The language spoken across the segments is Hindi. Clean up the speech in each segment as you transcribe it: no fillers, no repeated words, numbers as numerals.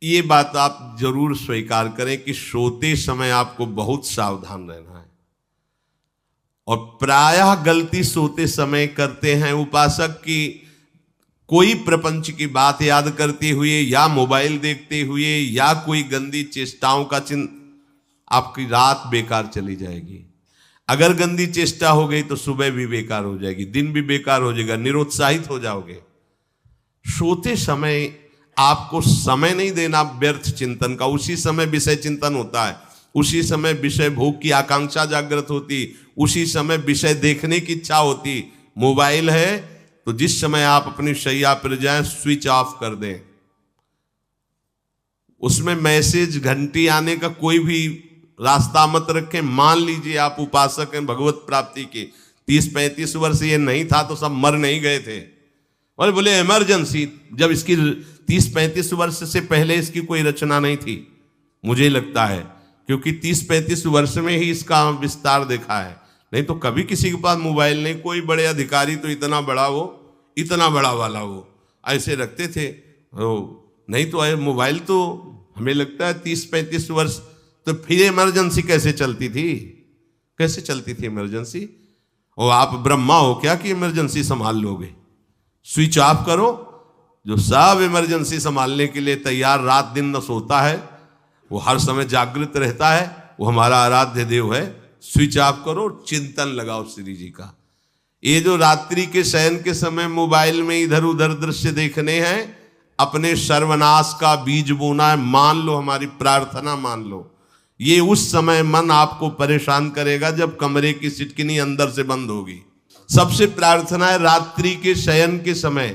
ये बात आप जरूर स्वीकार करें कि सोते समय आपको बहुत सावधान रहना है। और प्रायः गलती सोते समय करते हैं उपासक की, कोई प्रपंच की बात याद करते हुए या मोबाइल देखते हुए या कोई गंदी चेष्टाओं का आपकी रात बेकार चली जाएगी। अगर गंदी चेष्टा हो गई तो सुबह भी बेकार हो जाएगी, दिन भी बेकार हो जाएगा, निरुत्साहित हो जाओगे। सोते समय आपको समय नहीं देना व्यर्थ चिंतन का। उसी समय विषय चिंतन होता है, उसी समय विषय भोग की आकांक्षा जागृत होती, उसी समय विषय देखने की इच्छा होती। मोबाइल है तो जिस समय आप अपनी शैया पर जाएं स्विच ऑफ कर दें। उसमें मैसेज घंटी आने का कोई भी रास्ता मत रखें। मान लीजिए आप उपासक हैं भगवत प्राप्ति के, 30-35 वर्ष ये नहीं था तो सब मर नहीं गए थे। और बोले इमरजेंसी, जब इसकी 30-35 वर्ष से पहले इसकी कोई रचना नहीं थी, मुझे लगता है, क्योंकि 30-35 वर्ष में ही इसका विस्तार देखा है। नहीं तो कभी किसी के पास मोबाइल नहीं। कोई बड़े अधिकारी तो इतना बड़ा वो, इतना बड़ा वाला वो ऐसे रखते थे। नहीं तो मोबाइल तो हमें लगता है 30-35 वर्ष। तो फिर इमरजेंसी कैसे चलती थी? कैसे चलती थी इमरजेंसी? और आप ब्रह्मा हो क्या कि इमरजेंसी संभाल लोगे? स्विच ऑफ करो। जो सब इमरजेंसी संभालने के लिए तैयार, रात दिन न सोता है, वो हर समय जागृत रहता है, वो हमारा आराध्य देव है। स्विच ऑफ करो, चिंतन लगाओ श्री जी का। ये जो रात्रि के शयन के समय मोबाइल में इधर उधर दृश्य देखने हैं, अपने सर्वनाश का बीज बोना है। मान लो, हमारी प्रार्थना मान लो, ये उस समय मन आपको परेशान करेगा जब कमरे की सिटकिनी अंदर से बंद होगी। सबसे प्रार्थना है रात्रि के शयन के समय।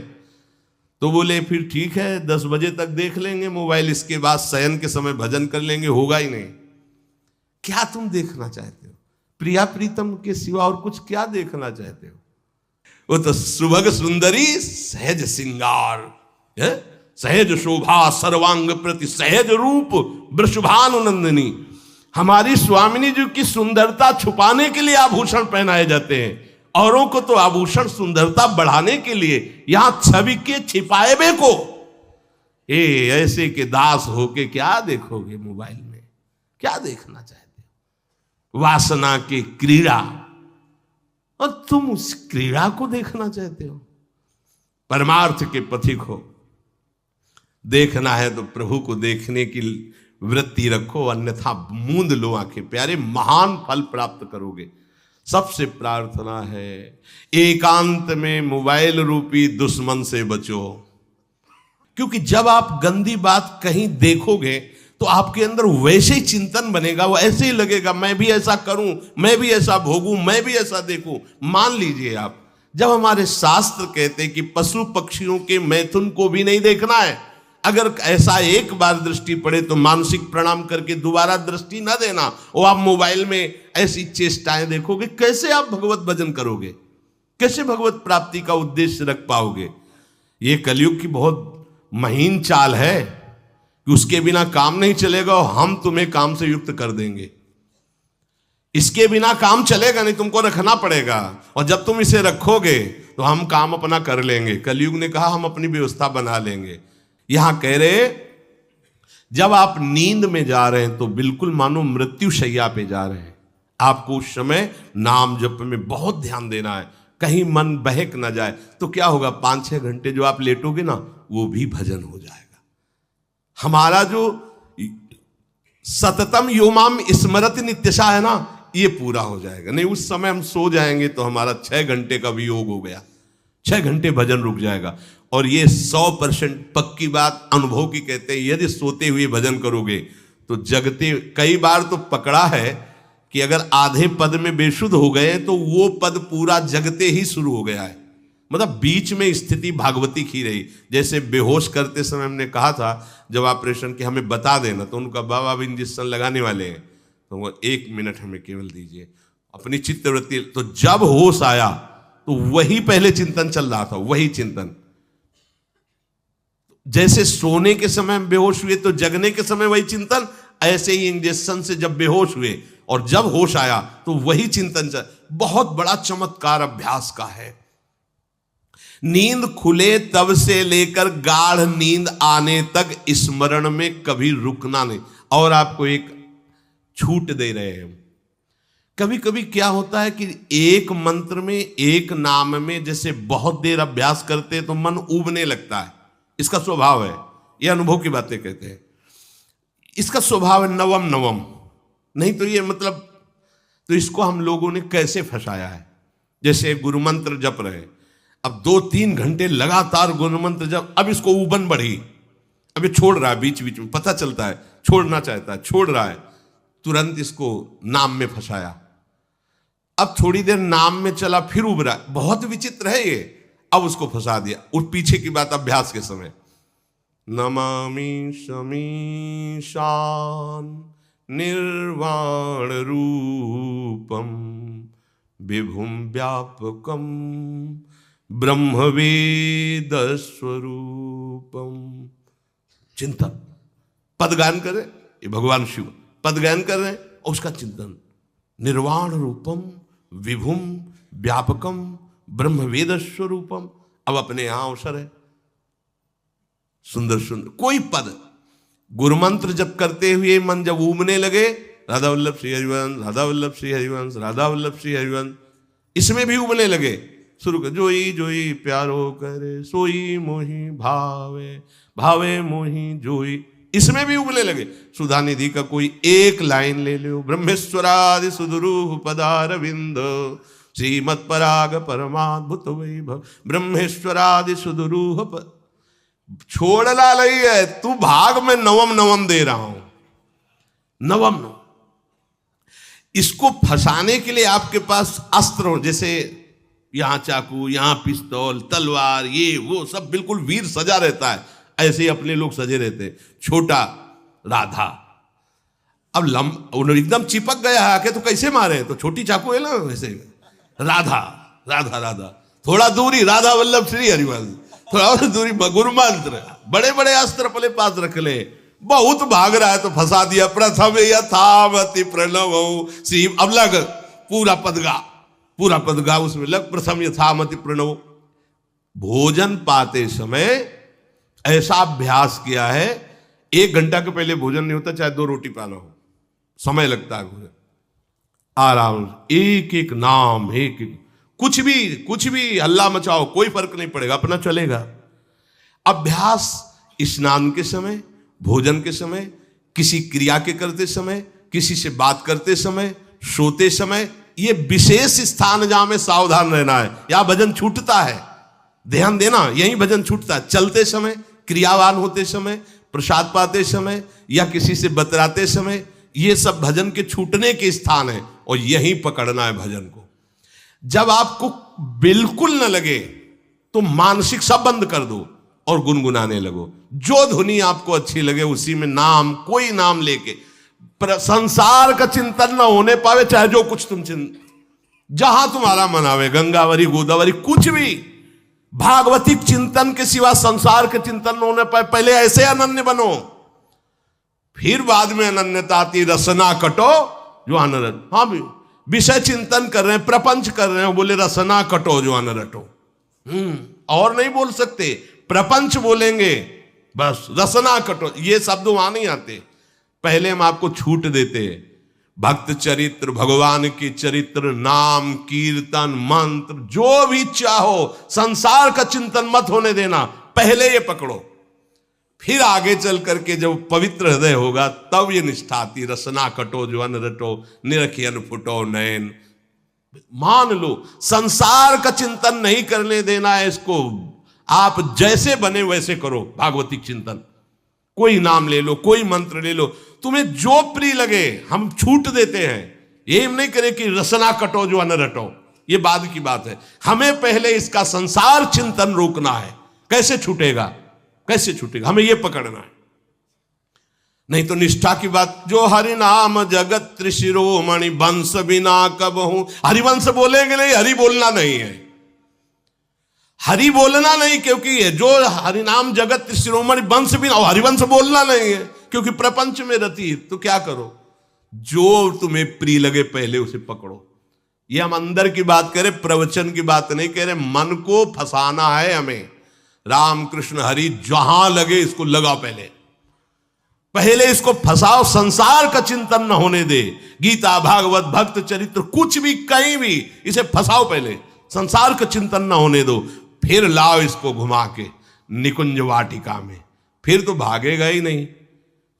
तो बोले फिर ठीक है 10 बजे तक देख लेंगे मोबाइल, इसके बाद शयन के समय भजन कर लेंगे। होगा ही नहीं। क्या तुम देखना चाहते हो? प्रिया प्रीतम के सिवा और कुछ क्या देखना चाहते हो? वो तो सुभग सुंदरी सहज सिंगार, सहज शोभा सर्वांग प्रति सहज रूप वृषभानुनंदिनी। हमारी स्वामिनी जी की सुंदरता छुपाने के लिए आभूषण पहनाए जाते हैं, औरों को तो आभूषण सुंदरता बढ़ाने के लिए। यहां छवि के छिपाए बे को ऐसे के दास होके क्या देखोगे मोबाइल में? क्या देखना चाहते हो? वासना की क्रीड़ा, और तुम उस क्रीड़ा को देखना चाहते हो? परमार्थ के पथिक हो। देखना है तो प्रभु को देखने की वृत्ति रखो, अन्यथा मूंद लो आंखें। प्यारे, महान फल प्राप्त करोगे। सबसे प्रार्थना है एकांत में मोबाइल रूपी दुश्मन से बचो। क्योंकि जब आप गंदी बात कहीं देखोगे तो आपके अंदर वैसे ही चिंतन बनेगा, वो ऐसे ही लगेगा मैं भी ऐसा करूं, मैं भी ऐसा भोगूं, मैं भी ऐसा देखूं। मान लीजिए आप, जब हमारे शास्त्र कहते हैं कि पशु पक्षियों के मैथुन को भी नहीं देखना है, अगर ऐसा एक बार दृष्टि पड़े तो मानसिक प्रणाम करके दोबारा दृष्टि न देना। और आप मोबाइल में ऐसी चेष्टाएं देखोगे, कैसे आप भगवत भजन करोगे? कैसे भगवत प्राप्ति का उद्देश्य रख पाओगे? ये कलयुग की बहुत महीन चाल है कि उसके बिना काम नहीं चलेगा और हम तुम्हें काम से युक्त कर देंगे। इसके बिना काम चलेगा नहीं, तुमको रखना पड़ेगा। और जब तुम इसे रखोगे तो हम काम अपना कर लेंगे। कलयुग ने कहा हम अपनी व्यवस्था बना लेंगे। यहां कह रहे जब आप नींद में जा रहे हैं तो बिल्कुल मानो मृत्यु शैया पे जा रहे हैं। आपको उस समय नाम जप में बहुत ध्यान देना है, कहीं मन बहक ना जाए। तो क्या होगा, 5-6 घंटे जो आप लेटोगे ना, वो भी भजन हो जाएगा। हमारा जो सततम योमाम स्मरति नित्यशा है ना, ये पूरा हो जाएगा। नहीं, उस समय हम सो जाएंगे तो हमारा 6 घंटे का वियोग हो गया, 6 घंटे भजन रुक जाएगा। और ये 100% पक्की बात अनुभव की कहते हैं, यदि सोते हुए भजन करोगे तो जगते। कई बार तो पकड़ा है कि अगर आधे पद में बेशुद्ध हो गए तो वो पद पूरा जगते ही शुरू हो गया है। मतलब बीच में स्थिति भागवती की रही। जैसे बेहोश करते समय हमने कहा था जब ऑपरेशन के हमें बता देना, तो उनका बाबा अब इंजेक्शन लगाने वाले हैं तो वो 1 मिनट हमें केवल दीजिए, अपनी चित्तवृत्ति। तो जब होश आया तो वही पहले चिंतन चल रहा था, वही चिंतन। जैसे सोने के समय बेहोश हुए तो जगने के समय वही चिंतन, ऐसे ही इंजेक्शन से जब बेहोश हुए और जब होश आया तो वही चिंतन चल। बहुत बड़ा चमत्कार अभ्यास का है। नींद खुले तब से लेकर गाढ़ नींद आने तक स्मरण में कभी रुकना नहीं। और आपको एक छूट दे रहे हैं। कभी कभी क्या होता है कि एक मंत्र में, एक नाम में जैसे बहुत देर अभ्यास करते हैं तो मन उबने लगता है। इसका स्वभाव है, ये अनुभव की बातें कहते हैं। इसका स्वभाव है नवम नवम, नहीं तो ये मतलब, तो इसको हम लोगों ने कैसे फंसाया है। जैसे गुरु मंत्र जप रहे, अब 2-3 घंटे लगातार गुरु मंत्र जप, अब इसको उबन बढ़ी, अब ये छोड़ रहा है, बीच बीच में पता चलता है छोड़ना चाहता है, छोड़ रहा है, तुरंत इसको नाम में फंसाया। अब थोड़ी देर नाम में चला, फिर उब रहा है, बहुत विचित्र है ये, अब उसको फंसा दिया। और पीछे की बात अभ्यास के समय, नमामि शमीशान निर्वाण रूपम विभुम व्यापकम ब्रह्मवेद स्वरूपम। चिंतन, पदगान करे, ये भगवान शिव पदगान कर रहे हैं और उसका चिंतन, निर्वाण रूपम विभुम व्यापकम ब्रह्मवेद स्वरूपम। अब अपने यहां अवसर है, सुंदर सुंदर कोई पद गुरुमंत्र जब करते हुए मन जब उमने लगे, राधा वल्लभ श्री हरिवंश, राधा वल्लभ श्री हरिवंश, राधा वल्लभ श्री हरिवंश, इसमें भी उमने लगे, शुरू कर, जोई जोई प्यारो करे सोई मोही भावे, भावे मोही जोई, इसमें भी उबले लगे। सुधा निधि का कोई एक लाइन ले लो, ब्रह्मेश्वरादि सुदुरूह पदारविंद श्रीमत् पराग परमाद्भुत वैभव, ब्रह्मेश्वरादि सुदुरूह छोड़ना नहीं है, तू भाग में नवम नवम दे रहा हूं, नवम नवम। इसको फंसाने के लिए आपके पास अस्त्र हो, जैसे यहां चाकू, यहां पिस्तौल, तलवार, ये वो सब बिल्कुल वीर सजा रहता है, ऐसे ही अपने लोग सजे रहते। छोटा राधा, अब एकदम चिपक गया है आके, तो कैसे मारे, तो छोटी चाकू है ना वैसे, राधा राधा राधा, थोड़ा दूरी राधा वल्लभ श्री हरिवंश, थोड़ा और दूरी गुरु मंत्र, बड़े बड़े अस्त्र अपने पास रख ले, बहुत भाग रहा है तो फंसा दिया। प्रथम यथावति प्रणव श्री, अब लग पूरा पदगा, पूरा पदगा उसमें लग, प्रथम यथामति प्रणव। भोजन पाते समय ऐसा अभ्यास किया है, 1 घंटा के पहले भोजन नहीं होता, चाहे 2 रोटी पाना हो, समय लगता है भोजन, आराम, एक एक नाम, एक एक, कुछ भी हल्ला मचाओ, कोई फर्क नहीं पड़ेगा, अपना चलेगा। अभ्यास स्नान के समय, भोजन के समय, किसी क्रिया के करते समय, किसी से बात करते समय, सोते समय, ये विशेष स्थान जहां में सावधान रहना है। यहां भजन छूटता है, ध्यान देना, यही भजन छूटता है। चलते समय, क्रियावान होते समय, प्रसाद पाते समय या किसी से बतराते समय, ये सब भजन के छूटने के स्थान है और यही पकड़ना है भजन को। जब आपको बिल्कुल न लगे तो मानसिक सब बंद कर दो और गुनगुनाने लगो, जो धुनी आपको अच्छी लगे उसी में नाम, कोई नाम लेके, संसार का चिंतन न होने पावे, चाहे जो कुछ तुम जहां तुम्हारा मन आवे, गंगावरी गोदावरी, कुछ भी, भागवतिक चिंतन के सिवा संसार के चिंतन न होने पाए। पहले ऐसे अनन्य बनो, फिर बाद में अनन्यता आती, रसना कटो जो अनरट। हाँ भी विषय चिंतन कर रहे हैं, प्रपंच कर रहे हैं, बोले रसना कटो जो अनरटो, और नहीं बोल सकते, प्रपंच बोलेंगे बस, रसना कटो, ये शब्द वहां नहीं आते। पहले हम आपको छूट देते, भक्त चरित्र, भगवान की चरित्र, नाम, कीर्तन, मंत्र, जो भी चाहो, संसार का चिंतन मत होने देना, पहले ये पकड़ो, फिर आगे चल करके जब पवित्र हृदय होगा तब ये निष्ठा आती, रसना कटो जो अन रटो, निरखियन फुटो नयन। मान लो संसार का चिंतन नहीं करने देना है इसको, आप जैसे बने वैसे करो भागवतिक चिंतन, कोई नाम ले लो, कोई मंत्र ले लो, तुम्हें जो प्रिय लगे, हम छूट देते हैं। ये हम नहीं करें कि रसना कटो जो अन रटो, ये बाद की बात है, हमें पहले इसका संसार चिंतन रोकना है। कैसे छूटेगा, कैसे छूटेगा, हमें यह पकड़ना है, नहीं तो निष्ठा की बात। जो हरि नाम जगत त्रिशिरोमणि वंश बिना कबहू, हरिवंश बोलेंगे नहीं, हरि बोलना नहीं है, हरि बोलना नहीं, क्योंकि जो हरिनाम जगत त्रिशिरोमणि वंश बिना, हरिवंश बोलना नहीं है क्योंकि प्रपंच में रति। तो क्या करो, जो तुम्हें प्रिय लगे पहले उसे पकड़ो। ये हम अंदर की बात करें, प्रवचन की बात नहीं कह रहे। मन को फंसाना है हमें। राम कृष्ण हरि जहां लगे इसको लगा, पहले इसको फंसाओ, संसार का चिंतन न होने दे। गीता भागवत भक्त चरित्र कुछ भी कहीं भी इसे फंसाओ, पहले संसार का चिंतन न होने दो, फिर लाओ इसको घुमा के निकुंज वाटिका में। फिर तो भागेगा ही नहीं,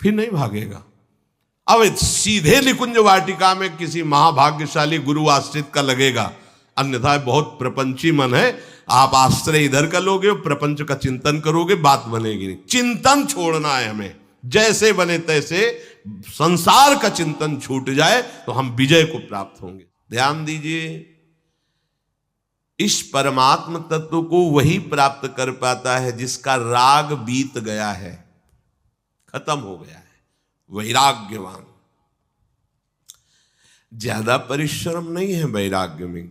फिर नहीं भागेगा। अब सीधे निकुंज वाटिका में किसी महाभाग्यशाली गुरु आश्रित का लगेगा, अन्यथा बहुत प्रपंची मन है। आप आश्रय इधर का लोगे, प्रपंच का चिंतन करोगे, बात बनेगी नहीं। चिंतन छोड़ना है हमें, जैसे बने तैसे संसार का चिंतन छूट जाए तो हम विजय को प्राप्त होंगे। ध्यान दीजिए, इस परमात्म तत्व को वही प्राप्त कर पाता है जिसका राग बीत गया है, खत्म हो गया है, वैराग्यवान। ज्यादा परिश्रम नहीं है वैराग्य में,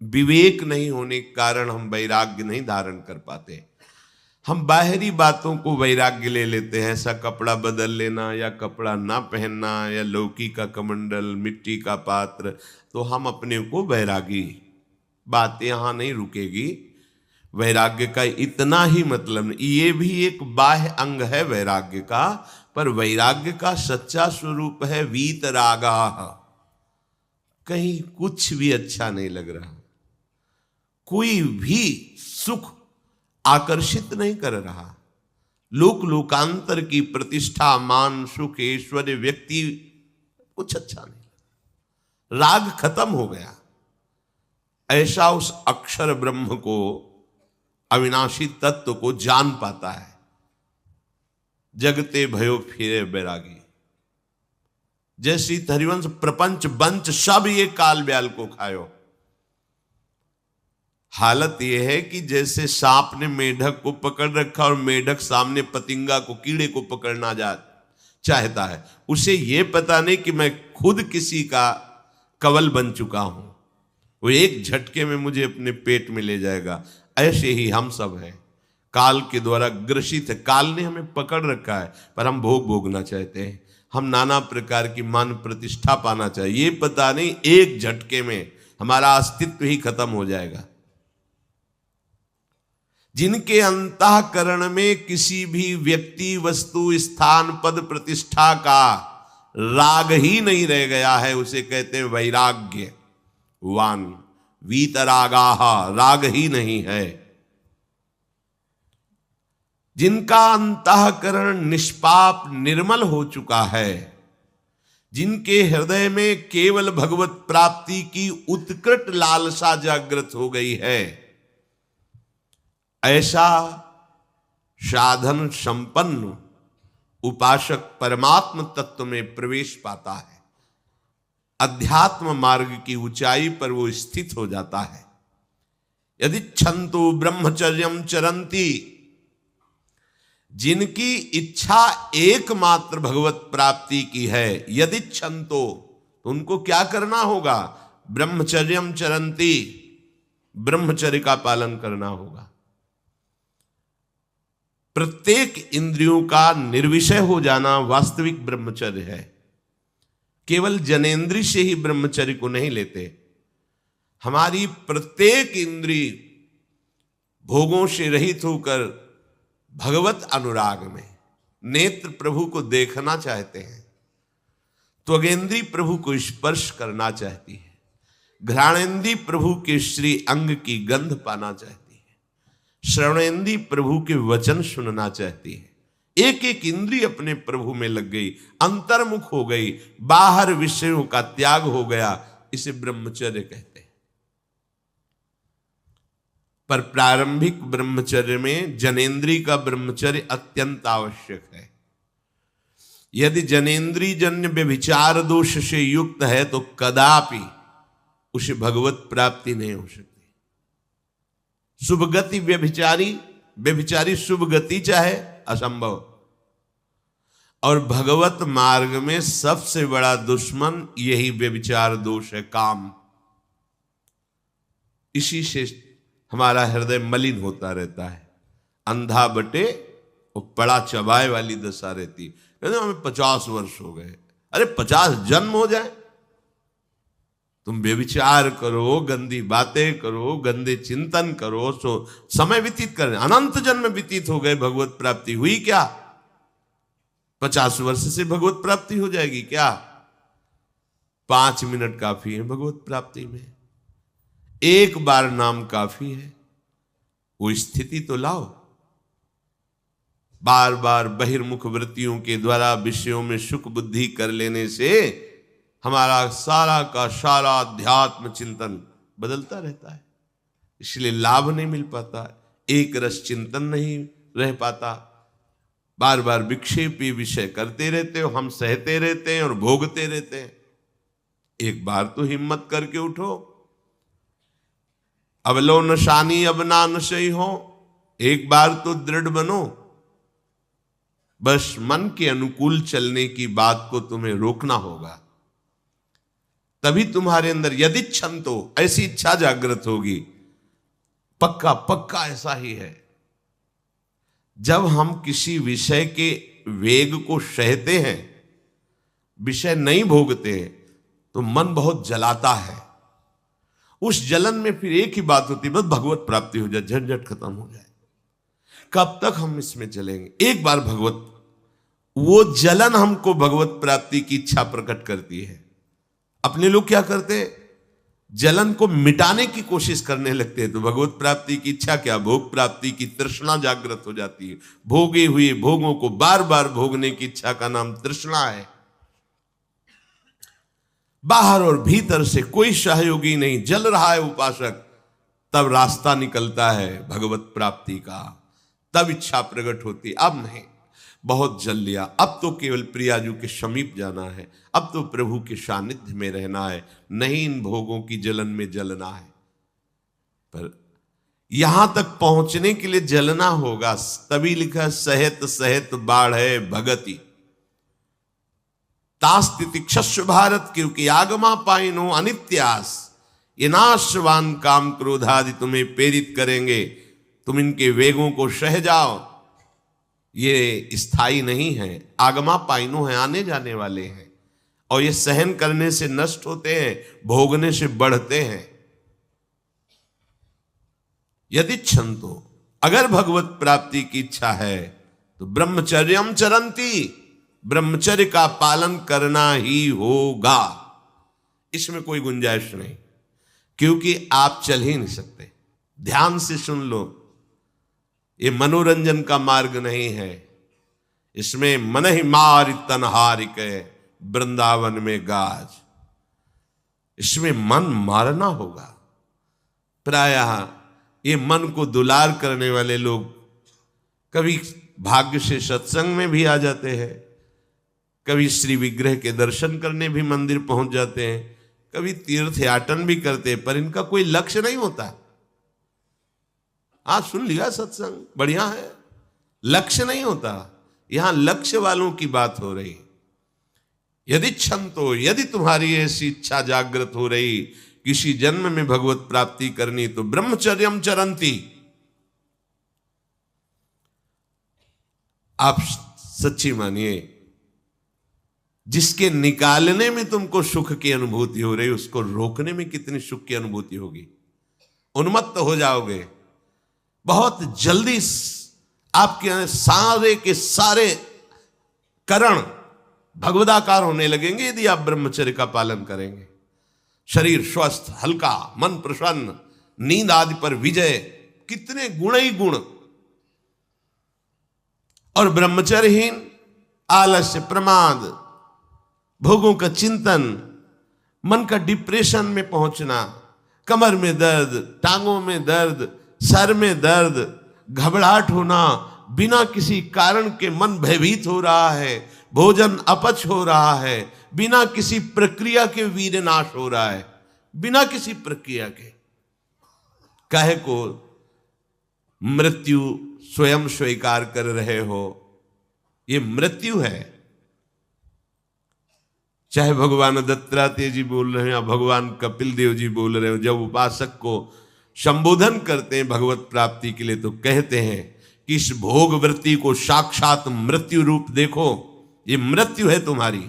विवेक नहीं होने के कारण हम वैराग्य नहीं धारण कर पाते। हम बाहरी बातों को वैराग्य ले लेते हैं, ऐसा कपड़ा बदल लेना या कपड़ा ना पहनना या लौकी का कमंडल, मिट्टी का पात्र, तो हम अपने को वैरागी। बात यहां नहीं रुकेगी। वैराग्य का इतना ही मतलब नहीं, ये भी एक बाह्य अंग है वैराग्य का, पर वैराग्य का सच्चा स्वरूप है वीतरागा। कहीं कुछ भी अच्छा नहीं लग रहा, कोई भी सुख आकर्षित नहीं कर रहा, लोक लोकांतर की प्रतिष्ठा, मान, सुख, ऐश्वर्य, व्यक्ति, कुछ अच्छा नहीं, राग खत्म हो गया। ऐसा उस अक्षर ब्रह्म को, अविनाशी तत्व को जान पाता है। जगते भयो फिरे बैरागी। जैसी हरिवंश प्रपंच बंच सब ये काल ब्याल को खायो। हालत यह है कि जैसे सांप ने मेढक को पकड़ रखा और मेढक सामने पतिंगा को, कीड़े को पकड़ना चाहता है। उसे यह पता नहीं कि मैं खुद किसी का कवल बन चुका हूं, वो एक झटके में मुझे अपने पेट में ले जाएगा। ऐसे ही हम सब हैं, काल के द्वारा ग्रसित है। काल ने हमें पकड़ रखा है, पर हम भोग भोगना चाहते हैं। हम नाना प्रकार की मान प्रतिष्ठा पाना चाहिए, ये पता नहीं एक झटके में हमारा अस्तित्व ही खत्म हो जाएगा। जिनके अंतःकरण में किसी भी व्यक्ति, वस्तु, स्थान, पद, प्रतिष्ठा का राग ही नहीं रह गया है, उसे कहते हैं वैराग्यवान। वीतरागाः, राग ही नहीं है। जिनका अंतःकरण निष्पाप निर्मल हो चुका है, जिनके हृदय में केवल भगवत प्राप्ति की उत्कट लालसा जागृत हो गई है, ऐसा साधन संपन्न उपासक परमात्म तत्व में प्रवेश पाता है। अध्यात्म मार्ग की ऊंचाई पर वो स्थित हो जाता है। यदि छंतु ब्रह्मचर्यम चरंती, जिनकी इच्छा एकमात्र भगवत प्राप्ति की है, यदि छंतो, तो उनको क्या करना होगा? ब्रह्मचर्यम चरंती, ब्रह्मचर्य का पालन करना होगा। प्रत्येक इंद्रियों का निर्विषय हो जाना वास्तविक ब्रह्मचर्य है। केवल जनेंद्रिय से ही ब्रह्मचर्य को नहीं लेते। हमारी प्रत्येक इंद्रिय भोगों से रहित होकर भगवत अनुराग में, नेत्र प्रभु को देखना चाहते हैं, त्वगेंद्री प्रभु को स्पर्श करना चाहती है, घ्राणेंद्री प्रभु के श्री अंग की गंध पाना चाहती है, श्रवणेंद्री प्रभु के वचन सुनना चाहती है। एक एक इंद्रिय अपने प्रभु में लग गई, अंतर्मुख हो गई, बाहर विषयों का त्याग हो गया। इसे ब्रह्मचर्य कहते हैं। पर प्रारंभिक ब्रह्मचर्य में जनेंद्रिय का ब्रह्मचर्य अत्यंत आवश्यक है। यदि जनेंद्रिय जन्य व्यभिचार दोष से युक्त है तो कदापि उसे भगवत प्राप्ति नहीं हो सकती। शुभ गति व्यभिचारी शुभ गति चाहे असंभव। और भगवत मार्ग में सबसे बड़ा दुश्मन यही व्यभिचार दोष है, काम। इसी से हमारा हृदय मलिन होता रहता है, अंधा बटे और पड़ा चबाए वाली दशा रहती। कहते हमें 50 वर्ष हो गए। अरे 50 जन्म हो जाए तुम व्यभिचार करो, गंदी बातें करो, गंदे चिंतन करो, सो समय व्यतीत कर, अनंत जन्म व्यतीत हो गए, भगवत प्राप्ति हुई क्या? 50 वर्ष से भगवत प्राप्ति हो जाएगी क्या? 5 मिनट काफी है भगवत प्राप्ति में, एक बार नाम काफी है। वो स्थिति तो लाओ। बार बार बहिर्मुख वृत्तियों के द्वारा विषयों में सुख बुद्धि कर लेने से हमारा सारा का सारा अध्यात्म चिंतन बदलता रहता है, इसलिए लाभ नहीं मिल पाता, एक रस चिंतन नहीं रह पाता। बार बार विक्षेपी विषय करते रहते हो, हम सहते रहते हैं और भोगते रहते हैं। एक बार तो हिम्मत करके उठो, अब लो नशानी अब ना नशई हो, एक बार तो दृढ़ बनो। बस मन के अनुकूल चलने की बात को तुम्हें रोकना होगा, तभी तुम्हारे अंदर यदि क्षण तो ऐसी इच्छा जागृत होगी। पक्का पक्का ऐसा ही है, जब हम किसी विषय के वेग को सहते हैं, विषय नहीं भोगते हैं, तो मन बहुत जलाता है। उस जलन में फिर एक ही बात होती है, बस भगवत प्राप्ति हो जाए, झंझट खत्म हो जाए। कब तक हम इसमें चलेंगे? एक बार भगवत, वो जलन हमको भगवत प्राप्ति की इच्छा प्रकट करती है। अपने लोग क्या करते, जलन को मिटाने की कोशिश करने लगते हैं, तो भगवत प्राप्ति की इच्छा क्या, भोग प्राप्ति की तृष्णा जागृत हो जाती है। भोगे हुए भोगों को बार बार भोगने की इच्छा का नाम तृष्णा है। बाहर और भीतर से कोई सहयोगी नहीं, जल रहा है उपासक, तब रास्ता निकलता है भगवत प्राप्ति का, तब इच्छा प्रकट होती। अब नहीं, बहुत जल लिया, अब तो केवल प्रियाजू के समीप जाना है, अब तो प्रभु के सानिध्य में रहना है, नहीं इन भोगों की जलन में जलना है। पर यहां तक पहुंचने के लिए जलना होगा, तभी लिखा सहित सहित बाढ़ है भगति तास्तितिक्षस्व भारत, क्योंकि आगमा पाइनो अनित्यास, ये नाशवान काम क्रोधादि तुम्हें प्रेरित करेंगे, तुम इनके वेगों को सह जाओ, ये स्थायी नहीं है। आगमा पाइनो है, आने जाने वाले हैं, और ये सहन करने से नष्ट होते हैं, भोगने से बढ़ते हैं। यदि क्षंतो, अगर भगवत प्राप्ति की इच्छा है तो ब्रह्मचर्यम चरंती, ब्रह्मचर्य का पालन करना ही होगा, इसमें कोई गुंजाइश नहीं, क्योंकि आप चल ही नहीं सकते। ध्यान से सुन लो, ये मनोरंजन का मार्ग नहीं है, इसमें मन ही मार तनहारिक वृंदावन में गाज, इसमें मन मारना होगा। प्रायः ये मन को दुलार करने वाले लोग कभी भाग्य से सत्संग में भी आ जाते हैं, कभी श्री विग्रह के दर्शन करने भी मंदिर पहुंच जाते हैं, कभी तीर्थ याटन भी करते हैं, पर इनका कोई लक्ष्य नहीं होता। आज सुन लिया सत्संग, बढ़िया है, लक्ष्य नहीं होता। यहां लक्ष्य वालों की बात हो रही। यदि क्षण तो, यदि तुम्हारी ऐसी इच्छा जागृत हो रही किसी जन्म में भगवत प्राप्ति करनी, तो ब्रह्मचर्यम चरंती, आप सच्ची मानिए, जिसके निकालने में तुमको सुख की अनुभूति हो रही, उसको रोकने में कितनी सुख की अनुभूति होगी। उन्मत्त हो जाओगे, बहुत जल्दी आपके सारे के सारे करण भगवदाकार होने लगेंगे यदि आप ब्रह्मचर्य का पालन करेंगे। शरीर स्वस्थ, हल्का, मन प्रसन्न, नींद आदि पर विजय, कितने गुण ही गुण। और ब्रह्मचर्यहीन आलस्य, प्रमाद, भोगों का चिंतन, मन का डिप्रेशन में पहुंचना, कमर में दर्द, टांगों में दर्द, सर में दर्द, घबराहट होना, बिना किसी कारण के मन भयभीत हो रहा है, भोजन अपच हो रहा है, बिना किसी प्रक्रिया के वीर नाश हो रहा है, बिना किसी प्रक्रिया के। काहे को मृत्यु स्वयं स्वीकार कर रहे हो, ये मृत्यु है। चाहे भगवान दत्तात्रेय जी बोल रहे हैं या भगवान कपिल देव जी बोल रहे हो, जब उपासक को संबोधन करते हैं भगवत प्राप्ति के लिए, तो कहते हैं कि इस भोग वृत्ति को साक्षात मृत्यु रूप देखो, ये मृत्यु है तुम्हारी।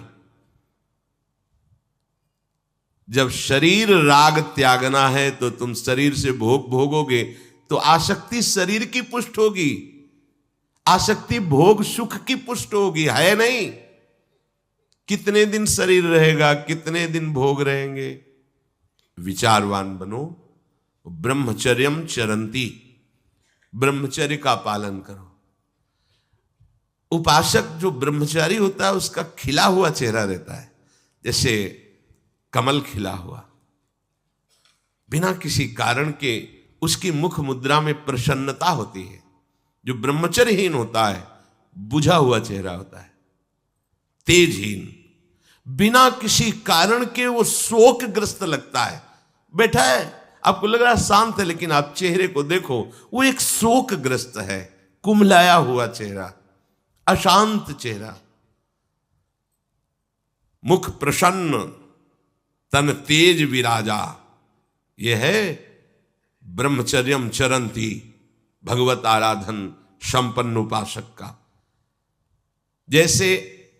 जब शरीर राग त्यागना है तो तुम शरीर से भोग भोगोगे तो आसक्ति शरीर की पुष्ट होगी, आसक्ति भोग सुख की पुष्ट होगी, है नहीं। कितने दिन शरीर रहेगा, कितने दिन भोग रहेंगे। विचारवान बनो, ब्रह्मचर्यम चरंती, ब्रह्मचर्य का पालन करो। उपासक जो ब्रह्मचारी होता है उसका खिला हुआ चेहरा रहता है, जैसे कमल खिला हुआ, बिना किसी कारण के उसकी मुख मुद्रा में प्रसन्नता होती है। जो ब्रह्मचर्यहीन होता है बुझा हुआ चेहरा होता है, तेजहीन, बिना किसी कारण के वो शोकग्रस्त लगता है। बैठा है, आपको लग रहा है शांत है, लेकिन आप चेहरे को देखो, वो एक शोकग्रस्त है, कुम्हलाया हुआ चेहरा, अशांत चेहरा। मुख प्रसन्न, तन तेज विराजा, यह है ब्रह्मचर्यम चरंती, भगवत आराधन संपन्न उपासक का। जैसे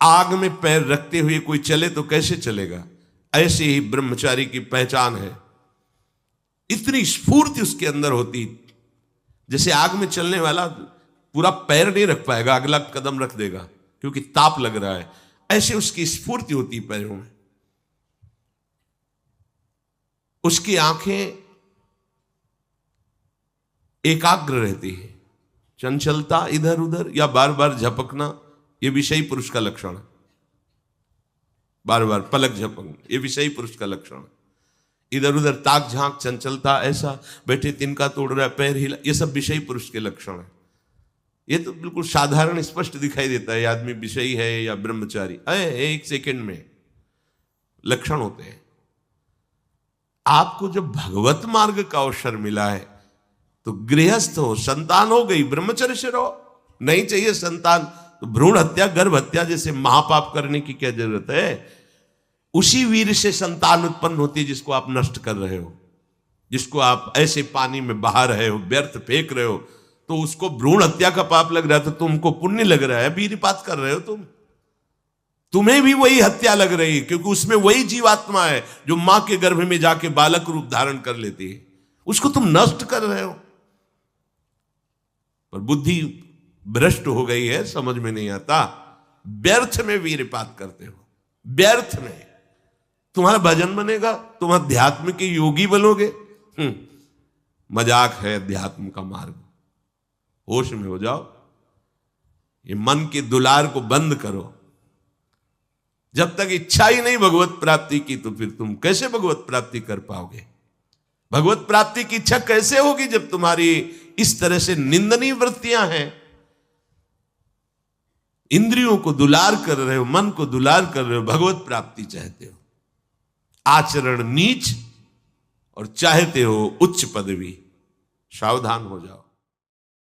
आग में पैर रखते हुए कोई चले तो कैसे चलेगा, ऐसे ही ब्रह्मचारी की पहचान है। इतनी स्फूर्ति उसके अंदर होती, जैसे आग में चलने वाला पूरा पैर नहीं रख पाएगा, अगला कदम रख देगा क्योंकि ताप लग रहा है, ऐसे उसकी स्फूर्ति होती पैरों में। उसकी आंखें एकाग्र रहती है, चंचलता इधर उधर या बार बार झपकना, यह विषयी पुरुष का लक्षण है। बार बार पलक झपकना, यह विषयी पुरुष का लक्षण है। इधर उधर ताक झांक, चंचलता, ऐसा बैठे तिनका तोड़ रहा है, पैर हिला, यह सब विषयी पुरुष के लक्षण है। यह तो बिल्कुल साधारण स्पष्ट दिखाई देता है आदमी विषयी है या ब्रह्मचारी, एक सेकंड में लक्षण होते हैं। आपको जब भगवत मार्ग का अवसर मिला है तो गृहस्थ हो, संतान हो गई, ब्रह्मचर्य से रहो। नहीं चाहिए संतान तो भ्रूण हत्या, गर्भ हत्या जैसे महापाप करने की क्या जरूरत है। उसी वीर से संतान उत्पन्न होती है जिसको आप नष्ट कर रहे हो, जिसको आप ऐसे पानी में बहा रहे हो, व्यर्थ फेंक रहे हो, तो उसको भ्रूण हत्या का पाप लग रहा है, तो तुमको पुण्य लग रहा है, वीरपात कर रहे हो तुम्हें भी वही हत्या लग रही है, क्योंकि उसमें वही जीवात्मा है जो मां के गर्भ में जाके बालक रूप धारण कर लेती है, उसको तुम नष्ट कर रहे हो। पर बुद्धि भ्रष्ट हो गई है, समझ में नहीं आता, व्यर्थ में वीरपात करते हो, व्यर्थ में। तुम्हारा भजन बनेगा, तुम अध्यात्म के योगी बनोगे, मजाक है अध्यात्म का मार्ग। होश में हो जाओ, ये मन के दुलार को बंद करो। जब तक इच्छा ही नहीं भगवत प्राप्ति की, तो फिर तुम कैसे भगवत प्राप्ति कर पाओगे। भगवत प्राप्ति की इच्छा कैसे होगी जब तुम्हारी इस तरह से निंदनीय वृत्तियां हैं। इंद्रियों को दुलार कर रहे हो, मन को दुलार कर रहे हो, भगवत प्राप्ति चाहते हो, आचरण नीच और चाहते हो उच्च पदवी। सावधान हो जाओ।